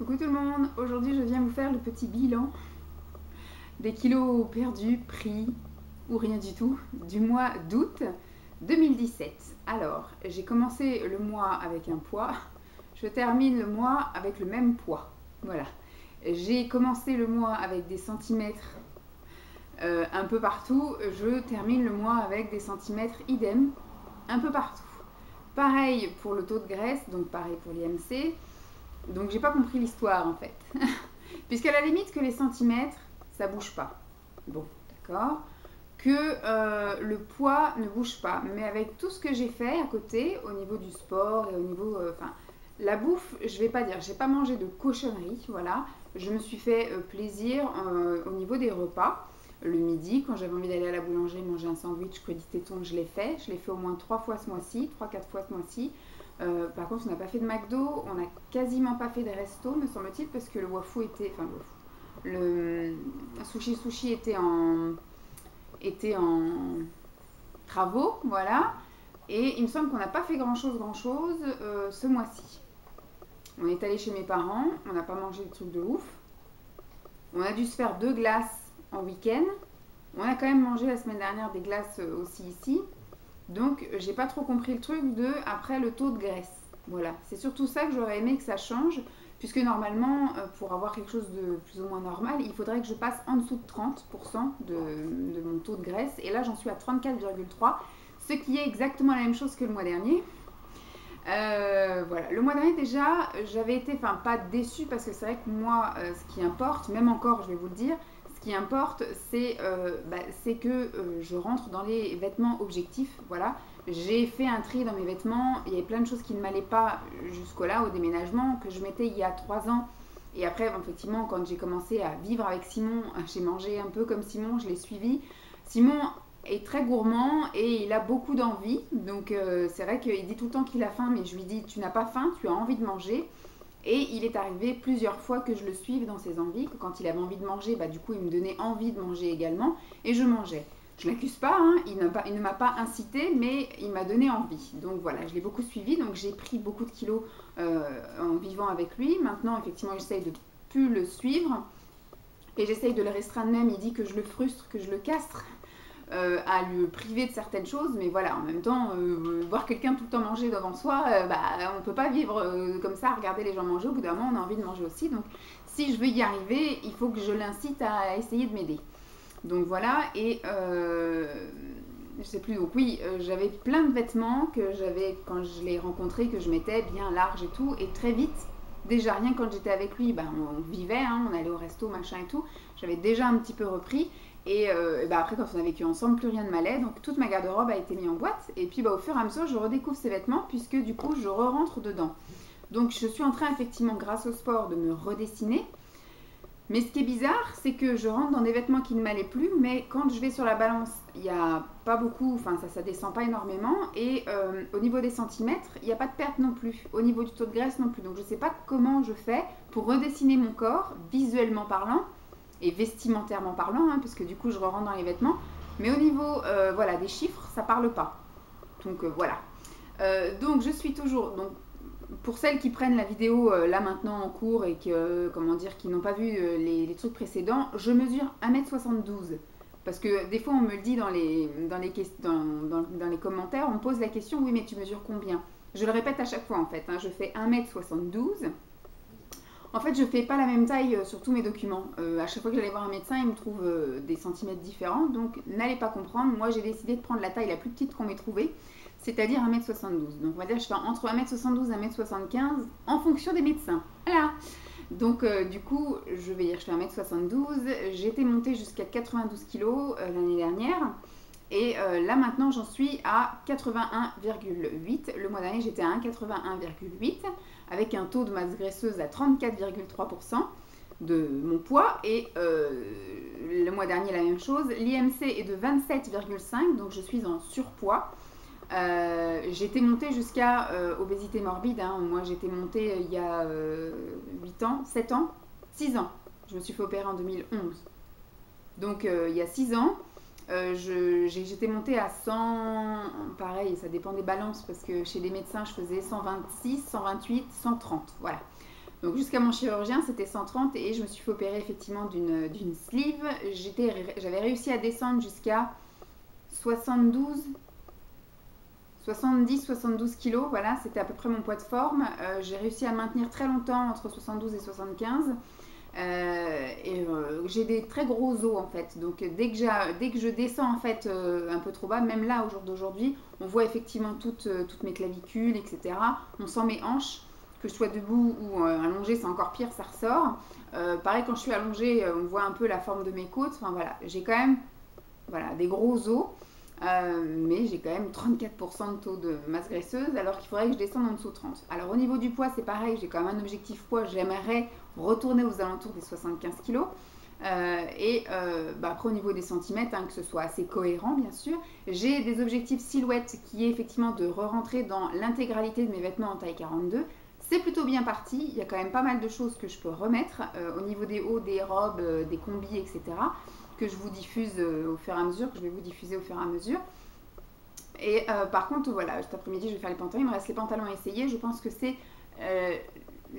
Coucou tout le monde, aujourd'hui je viens vous faire le petit bilan des kilos perdus, pris ou rien du tout du mois d'août 2017. Alors, j'ai commencé le mois avec un poids, je termine le mois avec le même poids. Voilà. J'ai commencé le mois avec des centimètres un peu partout, je termine le mois avec des centimètres idem un peu partout. Pareil pour le taux de graisse, donc pareil pour l'IMC. Donc j'ai pas compris l'histoire en fait. Puisqu'à la limite que les centimètres, ça bouge pas. Bon, d'accord. Que le poids ne bouge pas. Mais avec tout ce que j'ai fait à côté, au niveau du sport et au niveau... Enfin, la bouffe, je vais pas dire, j'ai pas mangé de cochonneries, voilà. Je me suis fait plaisir au niveau des repas. Le midi, quand j'avais envie d'aller à la boulangerie manger un sandwich crudité-thon, je l'ai fait. Je l'ai fait au moins 3 fois ce mois-ci, 3-4 fois ce mois-ci. Par contre, on n'a pas fait de McDo, on n'a quasiment pas fait de resto, me semble-t-il, parce que le wafu était, enfin le sushi était en travaux, voilà. Et il me semble qu'on n'a pas fait grand-chose ce mois-ci. On est allé chez mes parents, on n'a pas mangé de trucs de ouf. On a dû se faire 2 glaces en week-end. On a quand même mangé la semaine dernière des glaces aussi ici. Donc, j'ai pas trop compris le truc de après le taux de graisse. Voilà, c'est surtout ça que j'aurais aimé que ça change, puisque normalement, pour avoir quelque chose de plus ou moins normal, il faudrait que je passe en dessous de 30% de mon taux de graisse. Et là, j'en suis à 34,3, ce qui est exactement la même chose que le mois dernier. Voilà, le mois dernier déjà, j'avais été, enfin pas déçue, parce que c'est vrai que moi, ce qui importe, même encore, je vais vous le dire, ce qui importe, c'est que je rentre dans les vêtements objectifs. Voilà, j'ai fait un tri dans mes vêtements. Il y avait plein de choses qui ne m'allaient pas jusqu'au-là, au déménagement, que je mettais il y a 3 ans. Et après, effectivement, quand j'ai commencé à vivre avec Simon, j'ai mangé un peu comme Simon, je l'ai suivi. Simon est très gourmand et il a beaucoup d'envie. Donc c'est vrai qu'il dit tout le temps qu'il a faim, mais je lui dis tu n'as pas faim, tu as envie de manger. Et il est arrivé plusieurs fois que je le suive dans ses envies, que quand il avait envie de manger, du coup il me donnait envie de manger également, et je mangeais. Je ne l'accuse pas, hein, il ne m'a pas incité, mais il m'a donné envie. Donc voilà, je l'ai beaucoup suivi, donc j'ai pris beaucoup de kilos en vivant avec lui. Maintenant, effectivement, j'essaye de plus le suivre, et j'essaye de le restreindre même. Il dit que je le frustre, que je le castre. À le priver de certaines choses, mais voilà, en même temps, voir quelqu'un tout le temps manger devant soi, on ne peut pas vivre comme ça, regarder les gens manger. Au bout d'un moment, on a envie de manger aussi. Donc, si je veux y arriver, il faut que je l'incite à essayer de m'aider. Donc voilà, et je sais plus, donc oui, j'avais plein de vêtements que j'avais, quand je l'ai rencontré, que je mettais bien large et tout, et très vite, déjà rien quand j'étais avec lui, on vivait, hein, on allait au resto, machin et tout, j'avais déjà un petit peu repris. Et après, quand on a vécu ensemble, plus rien ne m'allait. Donc, toute ma garde-robe a été mise en boîte. Et puis, au fur et à mesure, je redécouvre ces vêtements, puisque du coup, je re-rentre dedans. Donc, je suis en train, effectivement, grâce au sport, de me redessiner. Mais ce qui est bizarre, c'est que je rentre dans des vêtements qui ne m'allaient plus. Mais quand je vais sur la balance, il n'y a pas beaucoup, enfin, ça descend pas énormément. Et au niveau des centimètres, il n'y a pas de perte non plus. Au niveau du taux de graisse non plus. Donc, je ne sais pas comment je fais pour redessiner mon corps, visuellement parlant et vestimentairement parlant, hein, parce que du coup je rentre dans les vêtements, mais au niveau voilà, des chiffres, ça parle pas. Donc voilà. Donc je suis toujours, donc pour celles qui prennent la vidéo là maintenant en cours et que, comment dire, qui n'ont pas vu les trucs précédents, je mesure 1m72. Parce que des fois on me le dit dans les commentaires, on me pose la question, oui mais tu mesures combien? Je le répète à chaque fois en fait, hein, je fais 1m72. En fait, je fais pas la même taille sur tous mes documents. À chaque fois que j'allais voir un médecin, il me trouve des centimètres différents. Donc, n'allez pas comprendre. Moi, j'ai décidé de prendre la taille la plus petite qu'on m'ait trouvée, c'est-à-dire 1m72. Donc, on va dire que je fais entre 1m72 et 1m75 en fonction des médecins. Voilà. Donc, du coup, je vais dire que je fais 1m72. J'ai été montée jusqu'à 92 kg l'année dernière. Et là, maintenant, j'en suis à 81,8. Le mois dernier, j'étais à 81,8 avec un taux de masse graisseuse à 34,3% de mon poids. Et le mois dernier, la même chose. L'IMC est de 27,5, donc je suis en surpoids. J'étais montée jusqu'à obésité morbide. Hein. Moi, j'étais montée il y a 8 ans, 7 ans, 6 ans. Je me suis fait opérer en 2011. Donc, il y a 6 ans. J'étais montée à 100, pareil, ça dépend des balances, parce que chez les médecins, je faisais 126, 128, 130, voilà. Donc jusqu'à mon chirurgien, c'était 130 et je me suis fait opérer effectivement d'une sleeve. J'avais réussi à descendre jusqu'à 72, 70-72 kilos, voilà, c'était à peu près mon poids de forme. J'ai réussi à maintenir très longtemps entre 72 et 75. J'ai des très gros os en fait. Donc dès que je descends en fait un peu trop bas, même là au jour d'aujourd'hui, on voit effectivement toutes mes clavicules, etc. On sent mes hanches, que je sois debout ou allongée, c'est encore pire, ça ressort. Pareil quand je suis allongée, on voit un peu la forme de mes côtes. Enfin voilà, j'ai quand même voilà, des gros os. Mais j'ai quand même 34% de taux de masse graisseuse alors qu'il faudrait que je descende en dessous de 30. Alors au niveau du poids c'est pareil, j'ai quand même un objectif poids, j'aimerais retourner aux alentours des 75 kg. Après au niveau des centimètres, hein, que ce soit assez cohérent bien sûr, j'ai des objectifs silhouette qui est effectivement de re-rentrer dans l'intégralité de mes vêtements en taille 42. C'est plutôt bien parti, il y a quand même pas mal de choses que je peux remettre au niveau des hauts, des robes, des combis, etc. que je vous diffuse au fur et à mesure, que je vais vous diffuser au fur et à mesure. Et par contre, voilà, cet après-midi, je vais faire les pantalons. Il me reste les pantalons à essayer. Je pense que c'est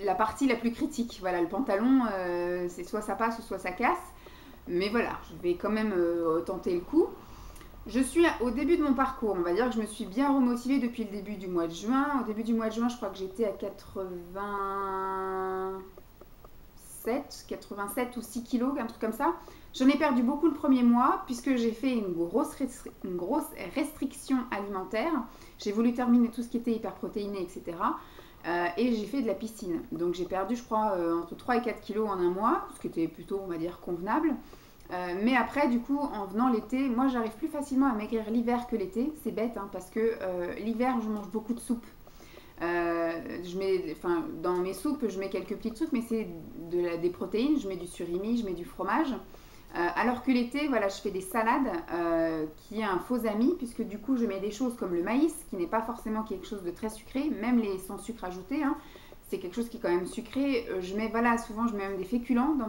la partie la plus critique. Voilà, le pantalon, c'est soit ça passe, soit ça casse. Mais voilà, je vais quand même tenter le coup. Je suis au début de mon parcours. On va dire que je me suis bien remotivée depuis le début du mois de juin. Au début du mois de juin, je crois que j'étais à 87 ou 6 kilos, un truc comme ça. J'en ai perdu beaucoup le premier mois puisque j'ai fait une grosse restriction alimentaire. J'ai voulu terminer tout ce qui était hyperprotéiné, etc. Et j'ai fait de la piscine. Donc j'ai perdu, je crois, entre 3 et 4 kilos en un mois, ce qui était plutôt, on va dire, convenable. Mais après, du coup, en venant l'été, moi j'arrive plus facilement à maigrir l'hiver que l'été. C'est bête, hein, parce que l'hiver, je mange beaucoup de soupe. Dans mes soupes, je mets quelques petits trucs, mais c'est des protéines. Je mets du surimi, je mets du fromage. Alors que l'été, voilà, je fais des salades qui est un faux ami, puisque du coup, je mets des choses comme le maïs, qui n'est pas forcément quelque chose de très sucré, même les sans sucre ajouté, hein, c'est quelque chose qui est quand même sucré. Souvent, je mets même des féculents dans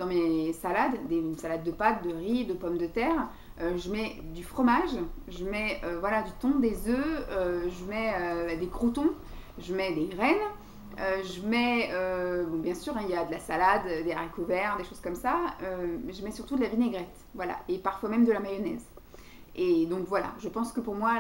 mes salades, des salades de pâtes, de riz, de pommes de terre. Je mets du fromage, je mets du thon, des œufs, je mets des croûtons, je mets des graines. Bien sûr, hein, il y a de la salade, des haricots verts, des choses comme ça. Je mets surtout de la vinaigrette, voilà, et parfois même de la mayonnaise. Et donc voilà, je pense que pour moi,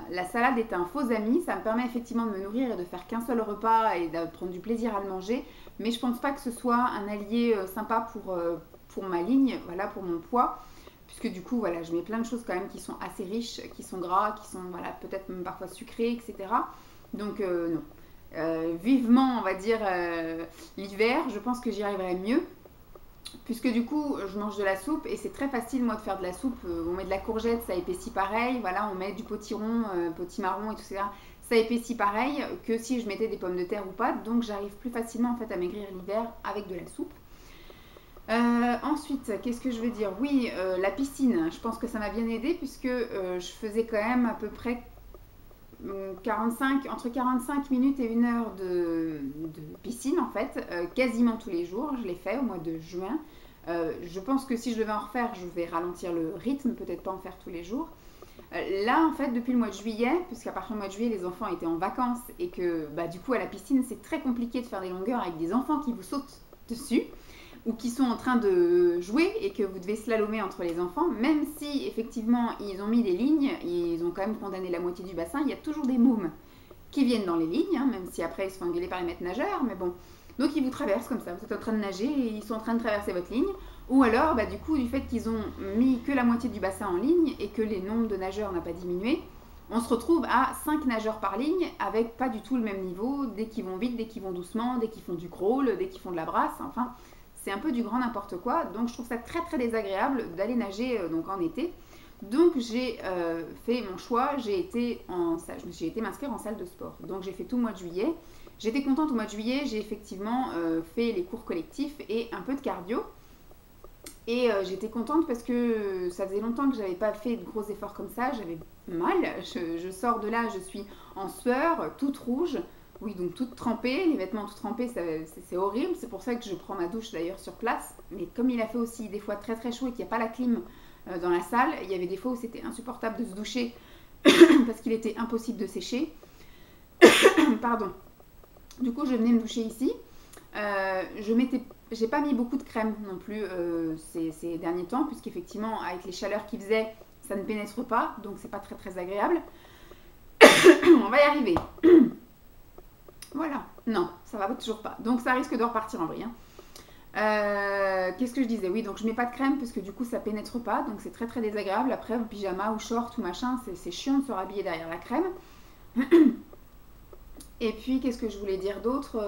la salade est un faux ami. Ça me permet effectivement de me nourrir et de faire qu'un seul repas et de prendre du plaisir à le manger. Mais je pense pas que ce soit un allié sympa pour ma ligne, voilà, pour mon poids. Puisque du coup, voilà, je mets plein de choses quand même qui sont assez riches, qui sont gras, qui sont voilà, peut-être même parfois sucrées, etc. Donc non. Vivement, on va dire, l'hiver, je pense que j'y arriverai mieux. Puisque du coup, je mange de la soupe et c'est très facile, moi, de faire de la soupe. On met de la courgette, ça épaissit pareil. Voilà, on met du potiron, potimarron et tout ça. Ça épaissit pareil que si je mettais des pommes de terre ou pas. Donc, j'arrive plus facilement, en fait, à maigrir l'hiver avec de la soupe. Ensuite, qu'est-ce que je veux dire? Oui, la piscine, je pense que ça m'a bien aidée puisque je faisais quand même à peu près entre 45 minutes et 1 heure de piscine en fait, quasiment tous les jours. Je l'ai fait au mois de juin. Je pense que si je devais en refaire, je vais ralentir le rythme, peut-être pas en faire tous les jours. Là, en fait, depuis le mois de juillet, puisqu'à partir du mois de juillet, les enfants étaient en vacances et que du coup, à la piscine, c'est très compliqué de faire des longueurs avec des enfants qui vous sautent dessus ou qui sont en train de jouer et que vous devez slalomer entre les enfants, même si effectivement ils ont mis des lignes, ils ont quand même condamné la moitié du bassin, il y a toujours des mômes qui viennent dans les lignes, hein, même si après ils se font engueuler par les maîtres nageurs, mais bon. Donc ils vous traversent comme ça, vous êtes en train de nager et ils sont en train de traverser votre ligne. Ou alors, du coup, du fait qu'ils ont mis que la moitié du bassin en ligne et que les nombres de nageurs n'ont pas diminué, on se retrouve à 5 nageurs par ligne avec pas du tout le même niveau, dès qu'ils vont vite, dès qu'ils vont doucement, dès qu'ils font du crawl, dès qu'ils font de la brasse, enfin... C'est un peu du grand n'importe quoi, donc je trouve ça très très désagréable d'aller nager donc en été. Donc j'ai fait mon choix, j'ai été m'inscrire en salle de sport. Donc j'ai fait tout le mois de juillet. J'étais contente au mois de juillet, j'ai effectivement fait les cours collectifs et un peu de cardio. Et j'étais contente parce que ça faisait longtemps que j'avais pas fait de gros efforts comme ça, j'avais mal. Je sors de là, je suis en sueur, toute rouge. Oui, donc toute trempée, les vêtements tout trempés, c'est horrible. C'est pour ça que je prends ma douche d'ailleurs sur place. Mais comme il a fait aussi des fois très très chaud et qu'il n'y a pas la clim dans la salle, il y avait des fois où c'était insupportable de se doucher parce qu'il était impossible de sécher. Pardon. Du coup, je venais me doucher ici. J'ai pas mis beaucoup de crème non plus ces derniers temps, puisqu'effectivement, avec les chaleurs qu'il faisait, ça ne pénètre pas, donc c'est pas très très agréable. On va y arriver. Voilà. Non, ça va toujours pas. Donc ça risque de repartir en vrille. Hein. Qu'est-ce que je disais? Oui, donc je mets pas de crème parce que du coup ça pénètre pas, donc c'est très très désagréable. Après, pyjama ou short ou machin, c'est chiant de se rhabiller derrière la crème. Et puis, qu'est-ce que je voulais dire d'autre?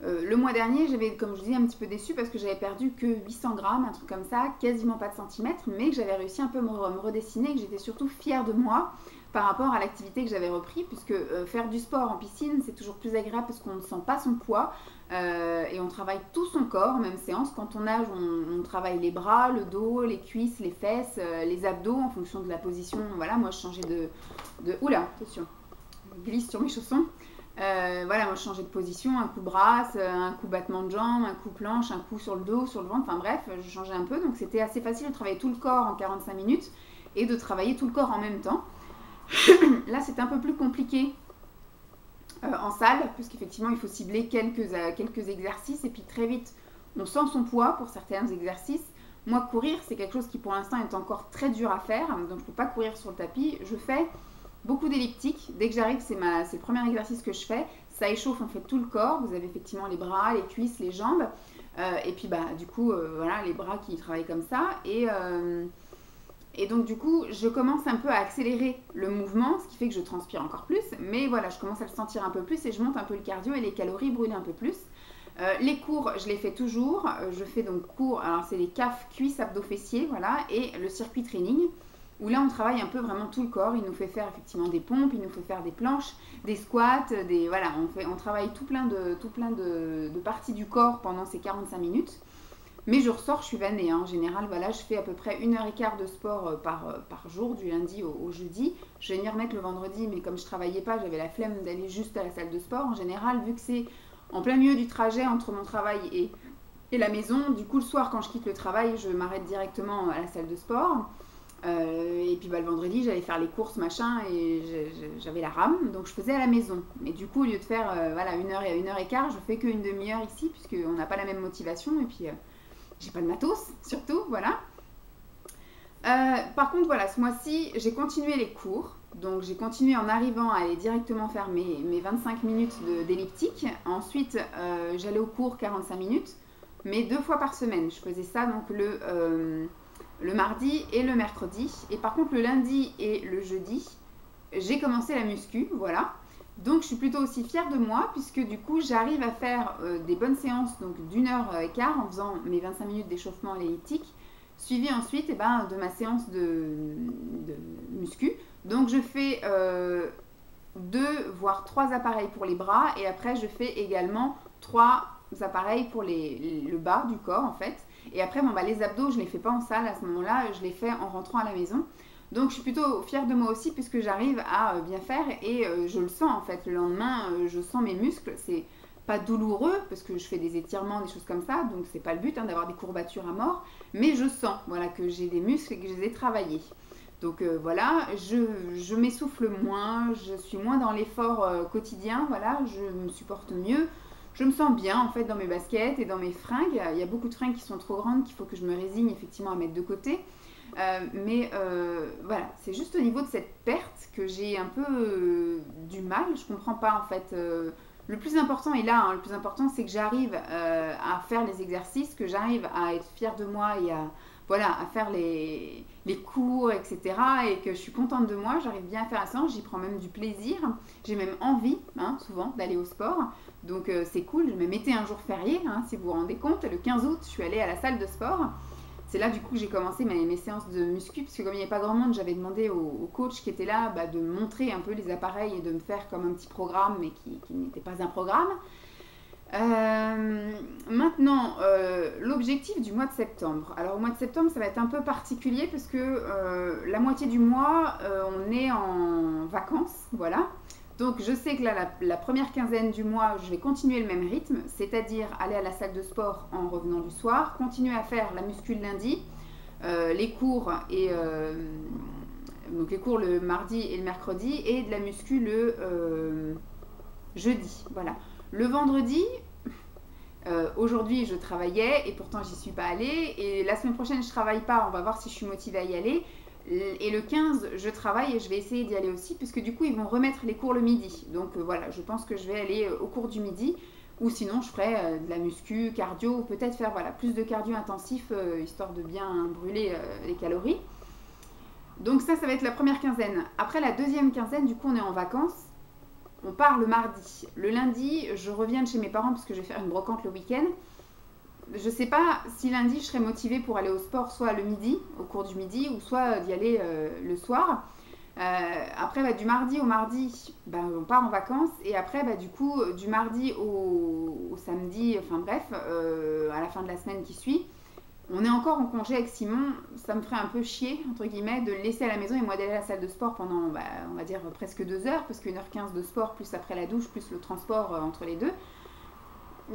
Le mois dernier, j'avais, comme je dis, un petit peu déçue parce que j'avais perdu que 800 grammes, un truc comme ça, quasiment pas de centimètres, mais que j'avais réussi un peu à me redessiner et que j'étais surtout fière de moi par rapport à l'activité que j'avais repris, puisque faire du sport en piscine, c'est toujours plus agréable parce qu'on ne sent pas son poids et on travaille tout son corps, même séance. Quand on nage, on travaille les bras, le dos, les cuisses, les fesses, les abdos en fonction de la position. Voilà, moi je changeais de... Oula, attention, je glisse sur mes chaussons. Voilà, moi je changeais de position, un coup brasse, un coup battement de jambes, un coup planche, un coup sur le dos, sur le ventre, enfin bref, je changeais un peu, donc c'était assez facile de travailler tout le corps en 45 minutes et de travailler tout le corps en même temps. Là c'est un peu plus compliqué en salle, puisqu'effectivement il faut cibler quelques exercices et puis très vite on sent son poids pour certains exercices. Moi courir c'est quelque chose qui pour l'instant est encore très dur à faire, donc je ne peux pas courir sur le tapis, je fais beaucoup d'elliptiques. Dès que j'arrive, c'est le premier exercice que je fais. Ça échauffe en fait tout le corps. Vous avez effectivement les bras, les cuisses, les jambes. Et puis du coup, voilà, les bras qui travaillent comme ça. Et donc du coup, je commence un peu à accélérer le mouvement, ce qui fait que je transpire encore plus. Mais voilà, je commence à le sentir un peu plus et je monte un peu le cardio et les calories brûlent un peu plus. Les cours, je les fais toujours. Je fais donc cours, alors c'est les CAF, cuisses, abdos, fessiers, voilà, et le circuit training, où là on travaille un peu vraiment tout le corps. Il nous fait faire effectivement des pompes, il nous fait faire des planches, des squats, voilà, on travaille tout plein de parties du corps pendant ces 45 minutes. Mais je ressors, je suis vannée. Hein. En général, voilà, je fais à peu près 1h15 de sport par jour, du lundi au jeudi. Je vais m'y remettre le vendredi, mais comme je travaillais pas, j'avais la flemme d'aller juste à la salle de sport. En général, vu que c'est en plein milieu du trajet entre mon travail et la maison, du coup le soir quand je quitte le travail, je m'arrête directement à la salle de sport. Et puis le vendredi, j'allais faire les courses, machin, et j'avais la rame, donc je faisais à la maison. Mais du coup, au lieu de faire voilà, 1h et 1h15, je fais qu'une demi-heure ici, puisqu'on n'a pas la même motivation, et puis j'ai pas de matos, surtout, voilà. Par contre, voilà, ce mois-ci, j'ai continué les cours. Donc j'ai continué en arrivant à aller directement faire mes 25 minutes d'elliptique. Ensuite, j'allais au cours 45 minutes, mais 2 fois par semaine. Je faisais ça donc le mardi et le mercredi. Et par contre, le lundi et le jeudi, j'ai commencé la muscu, voilà. Donc je suis plutôt aussi fière de moi, puisque du coup, j'arrive à faire des bonnes séances donc d'1h15 en faisant mes 25 minutes d'échauffement à l'elliptique, suivi ensuite de ma séance de muscu. Donc je fais 2 voire 3 appareils pour les bras, et après je fais également 3 appareils pour le bas du corps en fait. Et après les abdos je ne les fais pas en salle à ce moment là, je les fais en rentrant à la maison. Donc je suis plutôt fière de moi aussi, puisque j'arrive à bien faire, et je le sens en fait le lendemain, je sens mes muscles. C'est pas douloureux parce que je fais des étirements, des choses comme ça, donc c'est pas le but d'avoir des courbatures à mort, mais je sens voilà, que j'ai des muscles et que je les ai travaillés. Donc voilà, je m'essouffle moins, je suis moins dans l'effort quotidien, voilà, je me supporte mieux, je me sens bien en fait dans mes baskets et dans mes fringues. Il y a beaucoup de fringues qui sont trop grandes qu'il faut que je me résigne effectivement à mettre de côté. Mais voilà, c'est juste au niveau de cette perte que j'ai un peu du mal, je comprends pas en fait. Le plus important est là, hein. Le plus important c'est que j'arrive à faire les exercices, que j'arrive à être fière de moi et à faire les cours, etc. Et que je suis contente de moi, j'arrive bien à faire ça, j'y prends même du plaisir, j'ai même envie, hein, souvent, d'aller au sport. Donc c'est cool, je me mettais un jour férié, hein, si vous vous rendez compte, le 15 août, je suis allée à la salle de sport. C'est là du coup que j'ai commencé mes séances de muscu, parce que comme il n'y avait pas grand monde, j'avais demandé au coach qui était là de me montrer un peu les appareils et de me faire comme un petit programme, mais qui n'était pas un programme. Maintenant, l'objectif du mois de septembre. Alors au mois de septembre, ça va être un peu particulier, parce que la moitié du mois, on est en vacances, voilà. Donc je sais que là, la première quinzaine du mois, je vais continuer le même rythme, c'est-à-dire aller à la salle de sport en revenant du soir, continuer à faire la muscu le lundi, les cours donc les cours le mardi et le mercredi, et de la muscu le jeudi. Voilà. Le vendredi, Aujourd'hui, je travaillais et pourtant j'y suis pas allée. Et la semaine prochaine, je travaille pas. On va voir si je suis motivée à y aller. Et le 15, je travaille et je vais essayer d'y aller aussi, puisque du coup, ils vont remettre les cours le midi. Donc voilà, je pense que je vais aller au cours du midi. Ou sinon, je ferai de la muscu, cardio, ou peut-être faire voilà, plus de cardio intensif, histoire de bien brûler les calories. Donc ça va être la première quinzaine. Après la deuxième quinzaine, du coup, on est en vacances. On part le mardi. Le lundi, je reviens de chez mes parents parce que je vais faire une brocante le week-end. Je sais pas si lundi je serai motivée pour aller au sport, soit le midi, au cours du midi, ou soit d'y aller le soir. Après, du mardi au mardi, on part en vacances. Et après, du coup, du mardi au samedi, enfin bref, à la fin de la semaine qui suit, on est encore en congé avec Simon. Ça me ferait un peu chier, entre guillemets, de le laisser à la maison et moi d'aller à la salle de sport pendant, on va dire, presque 2 heures, parce qu'1h15 de sport, plus après la douche, plus le transport entre les deux.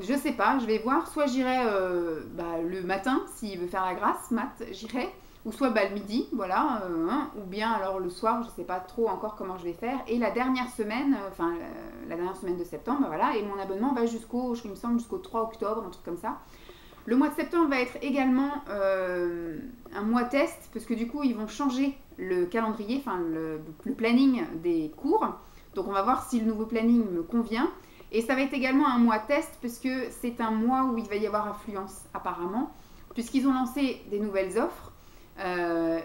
Je sais pas, je vais voir. Soit j'irai le matin, s'il veut faire la grasse, Matt, j'irai. Ou soit le midi, voilà. Ou bien alors le soir, je sais pas trop encore comment je vais faire. Et la dernière semaine, la dernière semaine de septembre, voilà. Et mon abonnement va il me semble, jusqu'au 3 octobre, un truc comme ça. Le mois de septembre va être également un mois test, parce que du coup, ils vont changer le calendrier, le planning des cours. Donc, on va voir si le nouveau planning me convient. Et ça va être également un mois test, puisque c'est un mois où il va y avoir affluence, apparemment, puisqu'ils ont lancé des nouvelles offres.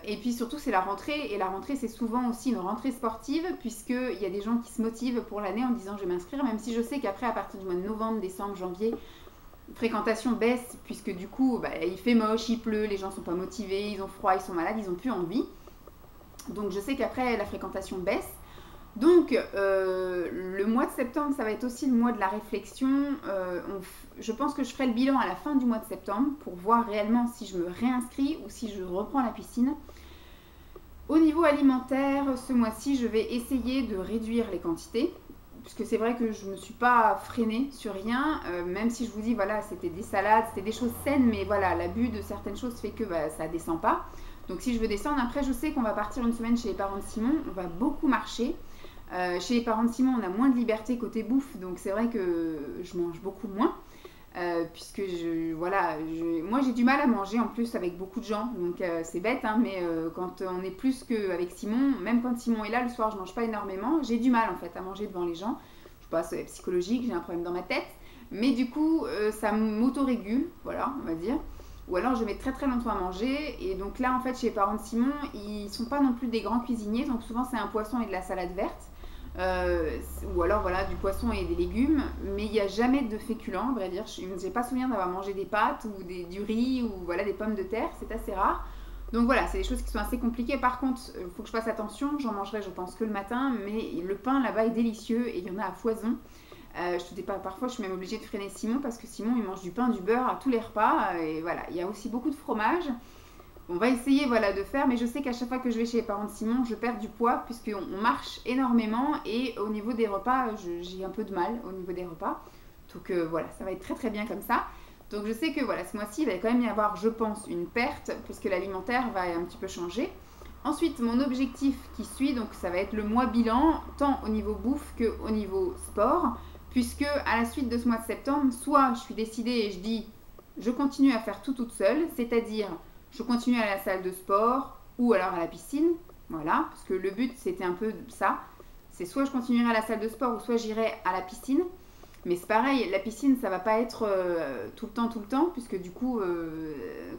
Et puis surtout, c'est la rentrée. Et la rentrée, c'est souvent aussi une rentrée sportive, puisqu'il y a des gens qui se motivent pour l'année en disant je vais m'inscrire, même si je sais qu'après, à partir du mois de novembre, décembre, janvier, fréquentation baisse, puisque du coup, il fait moche, il pleut, les gens sont pas motivés, ils ont froid, ils sont malades, ils ont plus envie. Donc je sais qu'après, la fréquentation baisse. Donc le mois de septembre, ça va être aussi le mois de la réflexion. Je pense que je ferai le bilan à la fin du mois de septembre pour voir réellement si je me réinscris ou si je reprends la piscine. Au niveau alimentaire, ce mois-ci, je vais essayer de réduire les quantités, puisque c'est vrai que je ne me suis pas freinée sur rien, même si je vous dis, voilà, c'était des salades, c'était des choses saines, mais voilà, l'abus de certaines choses fait que ça descend pas. Donc si je veux descendre, après je sais qu'on va partir une semaine chez les parents de Simon, on va beaucoup marcher. Chez les parents de Simon, on a moins de liberté côté bouffe, donc c'est vrai que je mange beaucoup moins. Puisque moi j'ai du mal à manger en plus avec beaucoup de gens, donc c'est bête, hein, mais quand on est plus qu'avec Simon, même quand Simon est là le soir, je mange pas énormément, j'ai du mal en fait à manger devant les gens. Je sais pas, c'est psychologique, j'ai un problème dans ma tête, mais du coup ça m'autorégule, voilà, on va dire. Ou alors je mets très très longtemps à manger, et donc là en fait chez les parents de Simon, ils sont pas non plus des grands cuisiniers, donc souvent c'est un poisson et de la salade verte. Ou alors voilà du poisson et des légumes, mais il n'y a jamais de féculents, à vrai dire. Je n'ai pas souvenir d'avoir mangé des pâtes ou du riz ou voilà des pommes de terre, c'est assez rare. Donc voilà, c'est des choses qui sont assez compliquées. Par contre, il faut que je fasse attention, j'en mangerai je pense que le matin, mais le pain là-bas est délicieux et il y en a à foison. Je te dis pas, parfois je suis même obligée de freiner Simon parce que Simon il mange du pain, du beurre à tous les repas, et voilà, il y a aussi beaucoup de fromage. On va essayer de faire, mais je sais qu'à chaque fois que je vais chez les parents de Simon, je perds du poids puisqu'on marche énormément et au niveau des repas, j'ai un peu de mal au niveau des repas. Donc voilà, ça va être très très bien comme ça. Donc je sais que voilà, ce mois-ci, il va quand même y avoir, je pense, une perte puisque l'alimentaire va un petit peu changer. Ensuite, mon objectif qui suit, donc ça va être le mois bilan, tant au niveau bouffe qu'au niveau sport, puisque à la suite de ce mois de septembre, soit je suis décidée et je dis, je continue à faire tout toute seule, c'est-à-dire je continue à la salle de sport ou alors à la piscine, voilà, parce que le but c'était un peu ça, c'est soit je continuerai à la salle de sport ou soit j'irai à la piscine, mais c'est pareil, la piscine ça va pas être tout le temps, puisque du coup,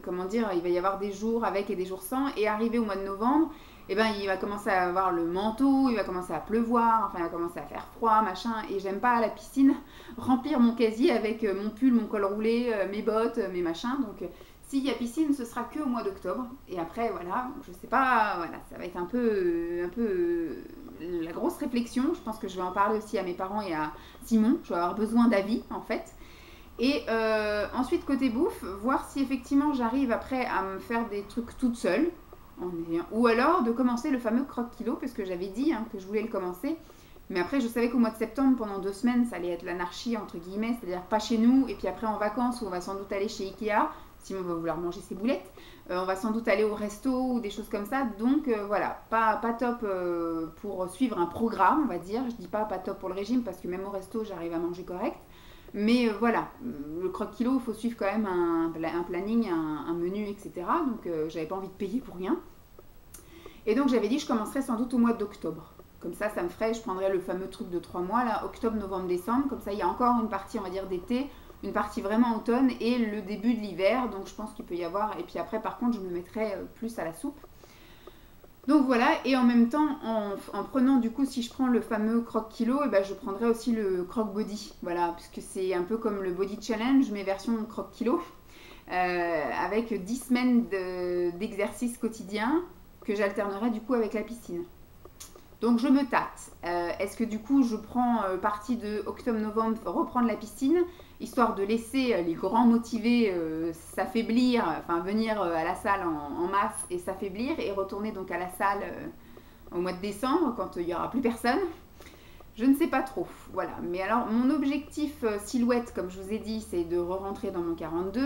comment dire, il va y avoir des jours avec et des jours sans, et arrivé au mois de novembre, il va commencer à avoir le manteau, il va commencer à pleuvoir, enfin il va commencer à faire froid, machin, et j'aime pas à la piscine remplir mon casier avec mon pull, mon col roulé, mes bottes, mes machins, donc s'il y a piscine, ce sera que au mois d'octobre. Et après, voilà, je sais pas, voilà, ça va être un peu la grosse réflexion. Je pense que je vais en parler aussi à mes parents et à Simon. Je vais avoir besoin d'avis, en fait. Et ensuite, côté bouffe, voir si effectivement j'arrive après à me faire des trucs toute seule. Ou alors de commencer le fameux croque-kilo, parce que j'avais dit que je voulais le commencer. Mais après, je savais qu'au mois de septembre, pendant 2 semaines, ça allait être l'anarchie, entre guillemets, c'est-à-dire pas chez nous, et puis après en vacances, où on va sans doute aller chez Ikea. Simon va vouloir manger ses boulettes. On va sans doute aller au resto ou des choses comme ça. Donc voilà, pas top pour suivre un programme, on va dire. Je dis pas top pour le régime parce que même au resto, j'arrive à manger correct. Mais voilà, le croque-kilo, il faut suivre quand même un planning, un menu, etc. Donc j'avais pas envie de payer pour rien. Et donc j'avais dit je commencerai sans doute au mois d'octobre. Comme ça me ferait, je prendrais le fameux truc de 3 mois, là, octobre, novembre, décembre. Comme ça, il y a encore une partie, on va dire, d'été, une partie vraiment automne et le début de l'hiver. Donc je pense qu'il peut y avoir. Et puis après, par contre, je me mettrai plus à la soupe. Donc voilà, et en même temps, en prenant du coup, si je prends le fameux croque-kilo, et ben, je prendrai aussi le croque-body. Voilà, puisque c'est un peu comme le body challenge, mais version croque-kilo, avec 10 semaines d'exercice quotidien que j'alternerai du coup avec la piscine. Donc je me tâte. Est-ce que du coup je prends partie de octobre-novembre reprendre la piscine, histoire de laisser les grands motivés s'affaiblir, enfin venir à la salle en masse et s'affaiblir et retourner donc à la salle au mois de décembre quand il n'y aura plus personne. Je ne sais pas trop, voilà. Mais alors mon objectif silhouette, comme je vous ai dit, c'est de re-rentrer dans mon 42,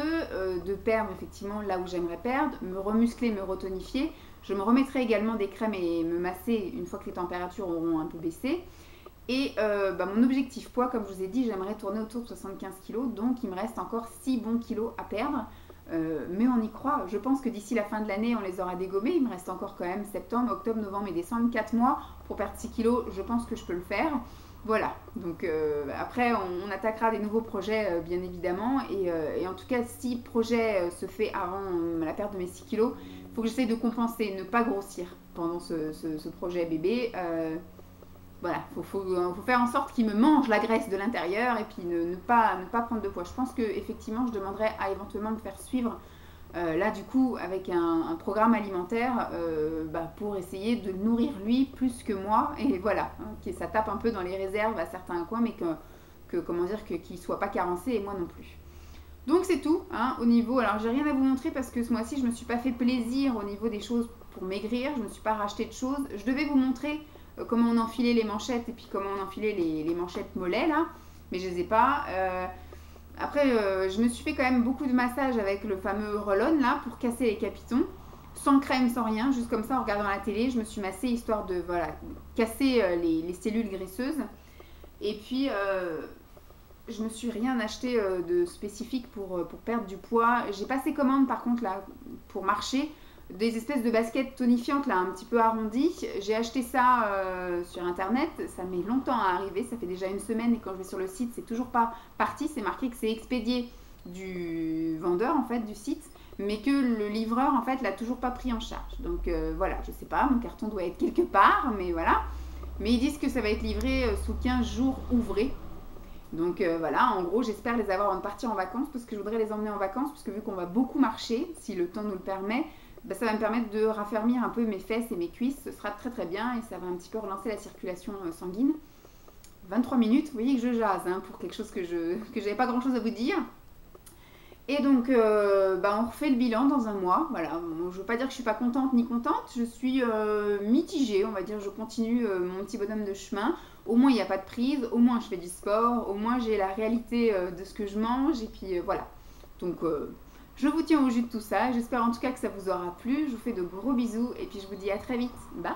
de perdre effectivement là où j'aimerais perdre, me remuscler, me retonifier. Je me remettrai également des crèmes et me masser une fois que les températures auront un peu baissé. Et mon objectif poids, comme je vous ai dit, j'aimerais tourner autour de 75 kg. Donc il me reste encore 6 bons kilos à perdre. Mais on y croit. Je pense que d'ici la fin de l'année, on les aura dégommés. Il me reste encore quand même septembre, octobre, novembre et décembre, 4 mois pour perdre 6 kilos. Je pense que je peux le faire. Voilà, donc après on attaquera des nouveaux projets bien évidemment et en tout cas si le projet se fait avant la perte de mes 6 kilos, il faut que j'essaye de compenser, ne pas grossir pendant ce projet bébé. Voilà, faut faire en sorte qu'il me mange la graisse de l'intérieur et puis ne pas prendre de poids. Je pense qu'effectivement je demanderai à éventuellement me faire suivre là du coup avec un programme alimentaire pour essayer de nourrir lui plus que moi et voilà, hein, ça tape un peu dans les réserves à certains coins mais comment dire qu'il soit pas carencé et moi non plus. Donc c'est tout hein, au niveau, alors j'ai rien à vous montrer parce que ce mois-ci je me suis pas fait plaisir au niveau des choses pour maigrir, je me suis pas racheté de choses. Je devais vous montrer comment on enfilait les manchettes et puis comment on enfilait les manchettes mollets là, mais je les ai pas. Après, je me suis fait quand même beaucoup de massages avec le fameux roll-on là pour casser les capitons, sans crème, sans rien, juste comme ça en regardant la télé. Je me suis massée histoire de casser les cellules graisseuses. Et puis, je me suis rien acheté de spécifique pour perdre du poids. J'ai passé commande par contre là pour marcher des espèces de baskets tonifiantes là un petit peu arrondies. J'ai acheté ça sur internet, ça met longtemps à arriver, ça fait déjà une semaine et quand je vais sur le site c'est toujours pas parti, c'est marqué que c'est expédié du vendeur en fait du site mais que le livreur en fait l'a toujours pas pris en charge. Donc voilà, je sais pas, mon carton doit être quelque part mais voilà. Mais ils disent que ça va être livré sous 15 jours ouvrés. Donc voilà, en gros j'espère les avoir avant de partir en vacances parce que je voudrais les emmener en vacances parce que vu qu'on va beaucoup marcher, si le temps nous le permet, ça va me permettre de raffermir un peu mes fesses et mes cuisses, ce sera très très bien et ça va un petit peu relancer la circulation sanguine. 23 minutes, vous voyez que je jase hein, pour quelque chose que j'avais pas grand chose à vous dire. Et donc on refait le bilan dans un mois, voilà. Bon, je veux pas dire que je suis pas contente ni contente, je suis mitigée, on va dire, je continue mon petit bonhomme de chemin. Au moins il n'y a pas de prise, au moins je fais du sport, au moins j'ai la réalité de ce que je mange et puis voilà. Donc je vous tiens au jus de tout ça. J'espère en tout cas que ça vous aura plu. Je vous fais de gros bisous et puis je vous dis à très vite. Bye!